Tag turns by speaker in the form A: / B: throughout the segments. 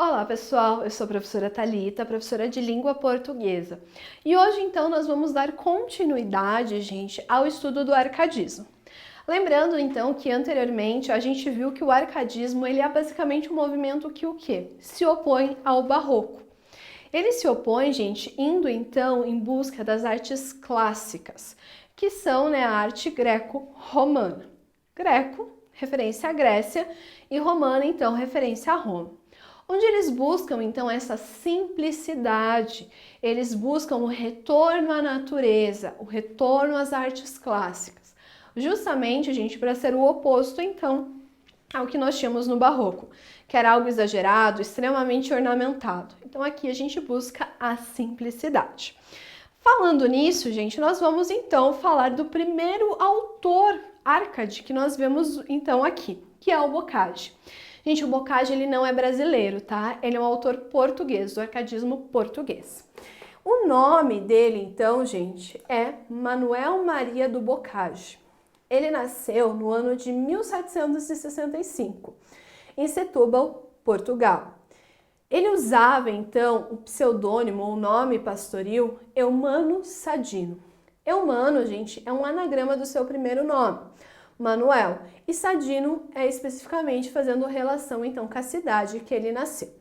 A: Olá pessoal, eu sou a professora Thalita, professora de língua portuguesa. E hoje então nós vamos dar continuidade, gente, ao estudo do arcadismo. Lembrando então que anteriormente a gente viu que o arcadismo ele é basicamente um movimento que o quê? Se opõe ao barroco. Ele se opõe, gente, indo então em busca das artes clássicas, que são a arte greco-romana. Greco, referência à Grécia, e romana, então, referência a Roma. Onde eles buscam, então, essa simplicidade, eles buscam o retorno à natureza, o retorno às artes clássicas. Justamente, gente, para ser o oposto, então, ao que nós tínhamos no barroco, que era algo exagerado, extremamente ornamentado. Então, aqui a gente busca a simplicidade. Falando nisso, gente, nós vamos, então, falar do primeiro autor Arcade que nós vemos, então, aqui, que é o Boccaccio. Gente, o Boccaccio ele não é brasileiro, tá? Ele é um autor português, do arcadismo português. O nome dele, então, gente, é Manuel Maria do Boccaccio. Ele nasceu no ano de 1765, em Setúbal, Portugal. Ele usava, então, o pseudônimo ou nome pastoril Eumano Sadino. Eumano, gente, é um anagrama do seu primeiro nome, Manuel, e Sadino é especificamente fazendo relação então com a cidade que ele nasceu.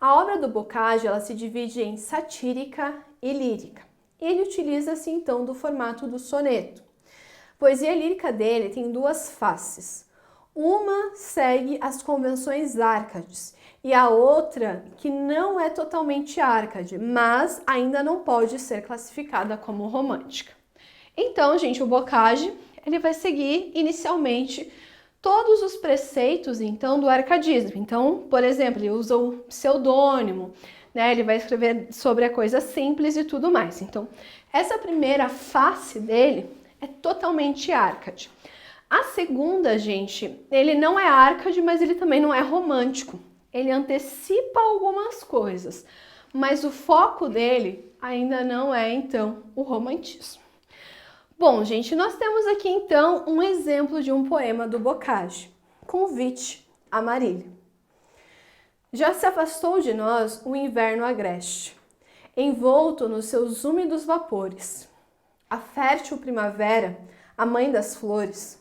A: A obra do Boccaccio ela se divide em satírica e lírica. Ele utiliza-se então do formato do soneto. A poesia lírica dele tem duas faces. Uma segue as convenções árcades e a outra que não é totalmente árcade, mas ainda não pode ser classificada como romântica. Então, gente, o Boccaccio ele vai seguir inicialmente todos os preceitos então do arcadismo. Então, por exemplo, ele usa o pseudônimo, ele vai escrever sobre a coisa simples e tudo mais. Então, essa primeira face dele é totalmente arcade. A segunda, gente, ele não é arcade, mas ele também não é romântico. Ele antecipa algumas coisas, mas o foco dele ainda não é então o romantismo. Bom, gente, nós temos aqui então um exemplo de um poema do Boccaccio, Convite a Marília. Já se afastou de nós o inverno agreste, envolto nos seus úmidos vapores. A fértil primavera, a mãe das flores,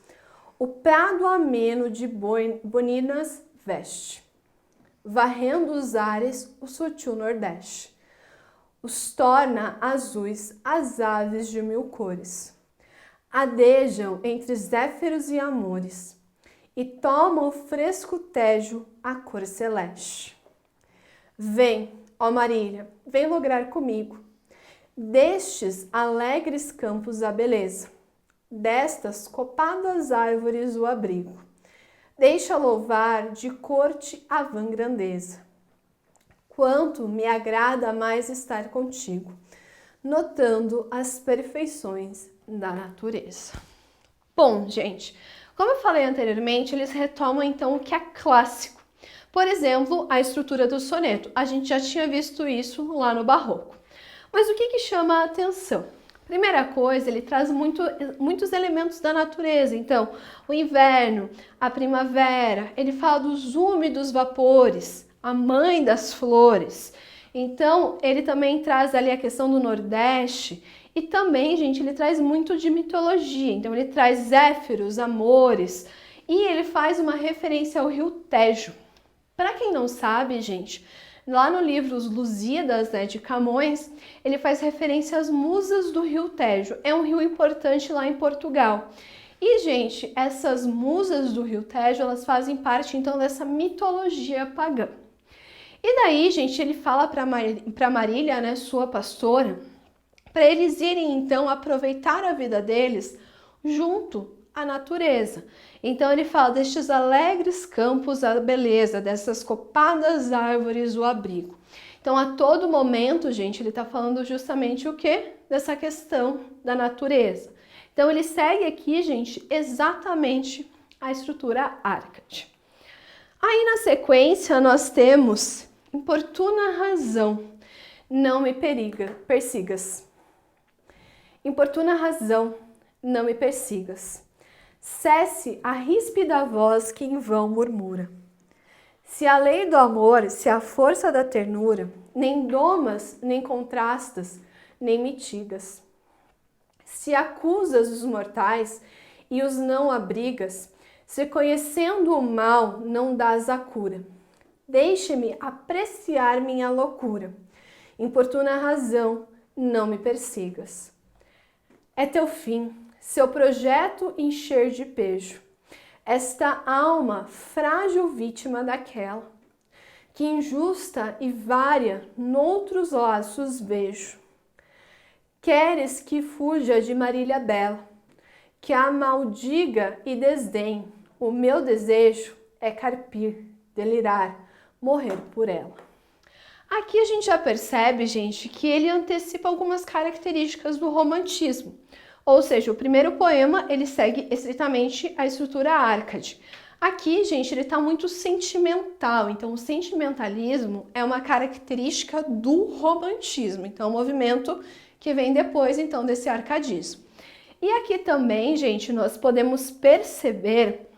A: o prado ameno de boninas veste, varrendo os ares o sutil nordeste, os torna azuis as aves de mil cores. Adejam entre zéfiros e amores, e toma o fresco tejo a cor celeste. Vem, ó Marília, vem lograr comigo, destes alegres campos a beleza, destas copadas árvores o abrigo. Deixa louvar de corte a vã grandeza. Quanto me agrada mais estar contigo, notando as perfeições da natureza. Bom, gente, como eu falei anteriormente, eles retomam então o que é clássico. Por exemplo, a estrutura do soneto. A gente já tinha visto isso lá no barroco. Mas o que chama a atenção? Primeira coisa, ele traz muitos elementos da natureza. Então, o inverno, a primavera, ele fala dos úmidos vapores, a mãe das flores. Então, ele também traz ali a questão do Nordeste e também, gente, ele traz muito de mitologia. Então, ele traz zéfiros, amores e ele faz uma referência ao rio Tejo. Para quem não sabe, gente, lá no livro Os Lusíadas, de Camões, ele faz referência às musas do rio Tejo. É um rio importante lá em Portugal. E, gente, essas musas do rio Tejo, elas fazem parte, então, dessa mitologia pagã. E daí, gente, ele fala para Marília, sua pastora, para eles irem, então, aproveitar a vida deles junto à natureza. Então, ele fala destes alegres campos a beleza, dessas copadas árvores o abrigo. Então, a todo momento, gente, ele está falando justamente o quê? Dessa questão da natureza. Então, ele segue aqui, gente, exatamente a estrutura Arcade. Aí, na sequência, nós temos importuna razão, não me persigas. Importuna razão, não me persigas. Cesse a ríspida voz que em vão murmura. Se a lei do amor, se a força da ternura, nem domas, nem contrastas, nem mitigas. Se acusas os mortais e os não abrigas, se conhecendo o mal não dás a cura. Deixe-me apreciar minha loucura. Importuna razão, não me persigas. É teu fim, seu projeto encher de pejo, esta alma frágil vítima daquela, que injusta e vária noutros laços vejo. Queres que fuja de Marília bela, que a maldiga e desdém, o meu desejo é carpir, delirar, morrer por ela. Aqui a gente já percebe, gente, que ele antecipa algumas características do romantismo. Ou seja, o primeiro poema, ele segue estritamente a estrutura Árcade. Aqui, gente, ele está muito sentimental, então o sentimentalismo é uma característica do romantismo, então o movimento que vem depois, então, desse arcadismo. E aqui também, gente, nós podemos perceber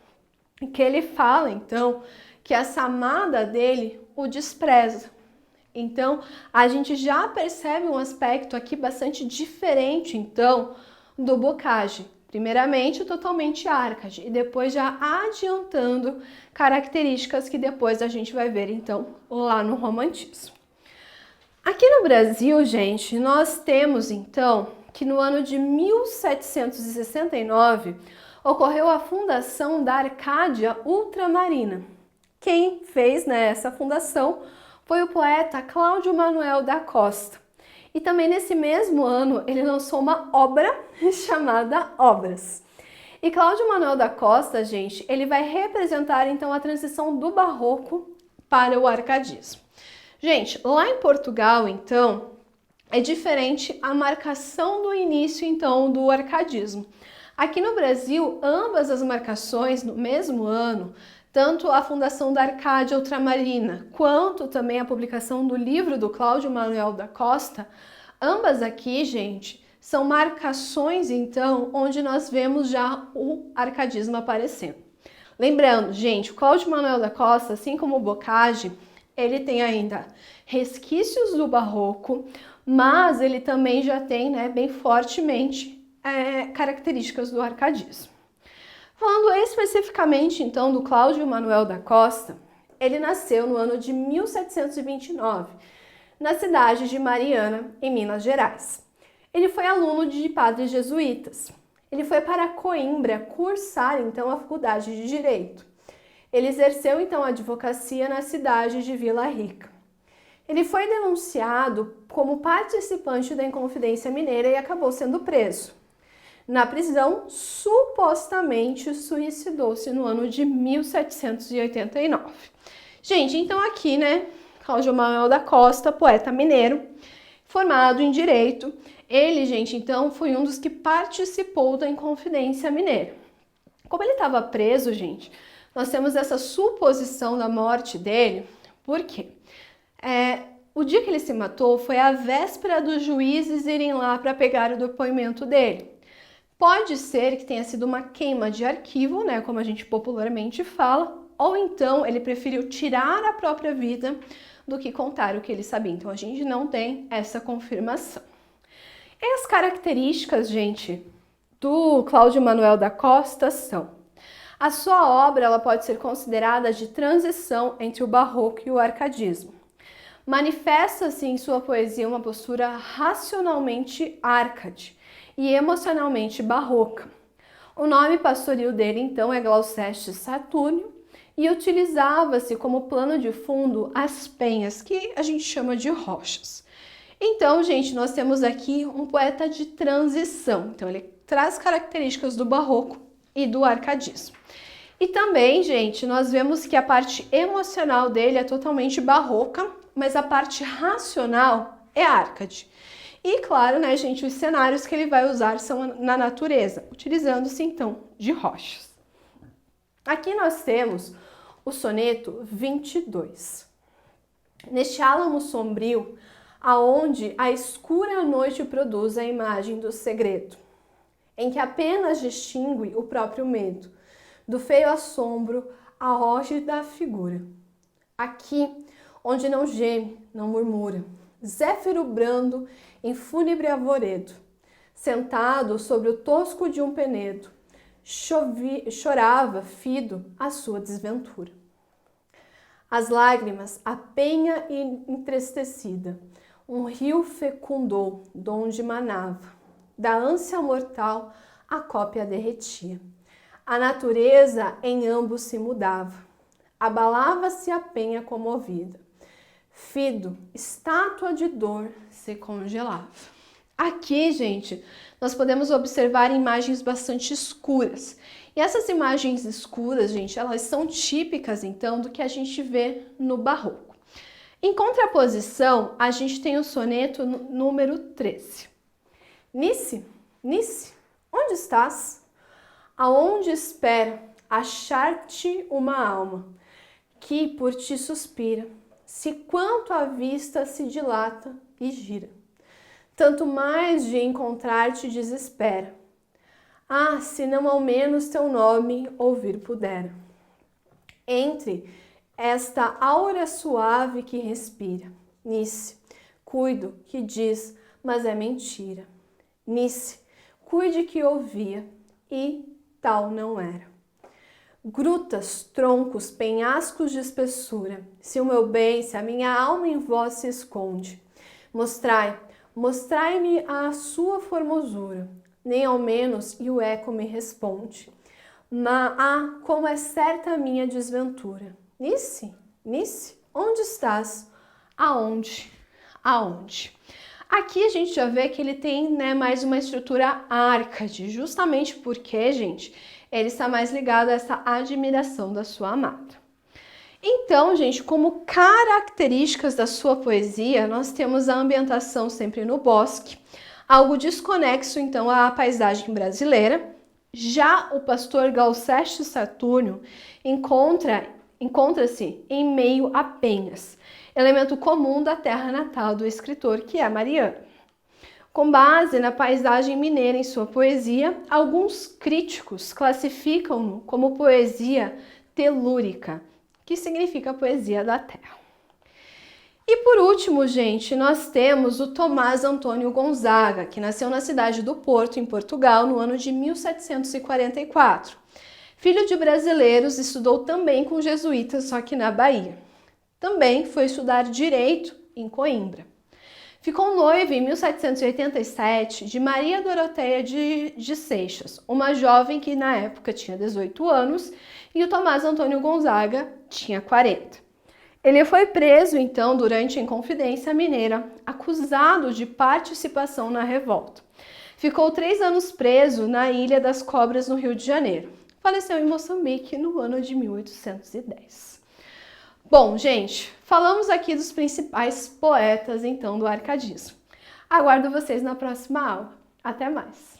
A: que ele fala, então, que essa amada dele o despreza. Então, a gente já percebe um aspecto aqui bastante diferente, então, do Bocage. Primeiramente, totalmente Árcade, e depois já adiantando características que depois a gente vai ver, então, lá no romantismo. Aqui no Brasil, gente, nós temos, então, que no ano de 1769 ocorreu a fundação da Arcádia Ultramarina. Quem fez, né, essa fundação foi o poeta Cláudio Manuel da Costa. E também nesse mesmo ano ele lançou uma obra chamada Obras. E Cláudio Manuel da Costa, gente, ele vai representar então a transição do barroco para o arcadismo. Gente, lá em Portugal, então, é diferente a marcação do início então do arcadismo. Aqui no Brasil, ambas as marcações no mesmo ano, tanto a fundação da Arcádia Ultramarina, quanto também a publicação do livro do Cláudio Manuel da Costa, ambas aqui, gente, são marcações, então, onde nós vemos já o arcadismo aparecendo. Lembrando, gente, o Cláudio Manuel da Costa, assim como o Bocage, ele tem ainda resquícios do barroco, mas ele também já tem, né, bem fortemente, características do arcadismo. Falando especificamente, então, do Cláudio Manuel da Costa, ele nasceu no ano de 1729, na cidade de Mariana, em Minas Gerais. Ele foi aluno de padres jesuítas. Ele foi para Coimbra cursar, então, a faculdade de Direito. Ele exerceu, então, a advocacia na cidade de Vila Rica. Ele foi denunciado como participante da Inconfidência Mineira e acabou sendo preso. Na prisão, supostamente suicidou-se no ano de 1789. Gente, então aqui, né, Cláudio Manuel da Costa, poeta mineiro, formado em Direito. Ele, gente, então, foi um dos que participou da Inconfidência Mineira. Como ele estava preso, gente, nós temos essa suposição da morte dele, por quê? O dia que ele se matou foi a véspera dos juízes irem lá para pegar o depoimento dele. Pode ser que tenha sido uma queima de arquivo, né, como a gente popularmente fala, ou então ele preferiu tirar a própria vida do que contar o que ele sabia. Então a gente não tem essa confirmação. E as características, gente, do Cláudio Manuel da Costa são: a sua obra ela pode ser considerada de transição entre o barroco e o arcadismo. Manifesta-se em sua poesia uma postura racionalmente árcade e emocionalmente barroca. O nome pastoril dele, então, é Gloucester Saturnio e utilizava-se como plano de fundo as penhas, que a gente chama de rochas. Então, gente, nós temos aqui um poeta de transição. Então, ele traz características do barroco e do arcadismo. E também, gente, nós vemos que a parte emocional dele é totalmente barroca, mas a parte racional é árcade. E claro, né, gente, os cenários que ele vai usar são na natureza, utilizando-se então de rochas. Aqui nós temos o soneto 22. Neste álamo sombrio, aonde a escura noite produz a imagem do segredo, em que apenas distingue o próprio medo, do feio assombro a rógida figura. Aqui, onde não geme, não murmura, zéfiro brando em fúnebre arvoredo, sentado sobre o tosco de um penedo, chorava, fido, a sua desventura. As lágrimas, a penha entristecida, um rio fecundou, donde manava, da ânsia mortal a cópia derretia. A natureza em ambos se mudava, abalava-se a penha comovida. Fido, estátua de dor, se congelava. Aqui, gente, nós podemos observar imagens bastante escuras. E essas imagens escuras, gente, elas são típicas, então, do que a gente vê no Barroco. Em contraposição, a gente tem o soneto número 13. Nice, onde estás? Aonde espera achar-te uma alma que por ti suspira, se quanto a vista se dilata e gira, tanto mais de encontrar-te desespera. Ah, se não ao menos teu nome ouvir pudera. Entre esta aura suave que respira, Nice, cuido que diz, mas é mentira. Nice, cuide que ouvia, e tal não era. Grutas, troncos, penhascos de espessura, se o meu bem, se a minha alma em vós se esconde, mostrai-me a sua formosura, nem ao menos e o eco me responde. Mas, como é certa a minha desventura. Nice, onde estás? Aonde? Aqui a gente já vê que ele tem, mais uma estrutura árcade, justamente porque, gente, ele está mais ligado a essa admiração da sua amada. Então, gente, como características da sua poesia, nós temos a ambientação sempre no bosque, algo desconexo, então, à paisagem brasileira. Já o pastor Galseste Saturnio encontra-se em meio a penhas, elemento comum da terra natal do escritor, que é Mariana. Com base na paisagem mineira em sua poesia, alguns críticos classificam-no como poesia telúrica, que significa poesia da terra. E por último, gente, nós temos o Tomás Antônio Gonzaga, que nasceu na cidade do Porto, em Portugal, no ano de 1744. Filho de brasileiros, estudou também com jesuítas, só que na Bahia. Também foi estudar Direito em Coimbra. Ficou noivo em 1787 de Maria Doroteia de Seixas, uma jovem que na época tinha 18 anos, e o Tomás Antônio Gonzaga tinha 40. Ele foi preso, então, durante a Inconfidência Mineira, acusado de participação na revolta. Ficou 3 anos preso na Ilha das Cobras, no Rio de Janeiro. Faleceu em Moçambique no ano de 1810. Bom, gente, falamos aqui dos principais poetas, então, do arcadismo. Aguardo vocês na próxima aula. Até mais!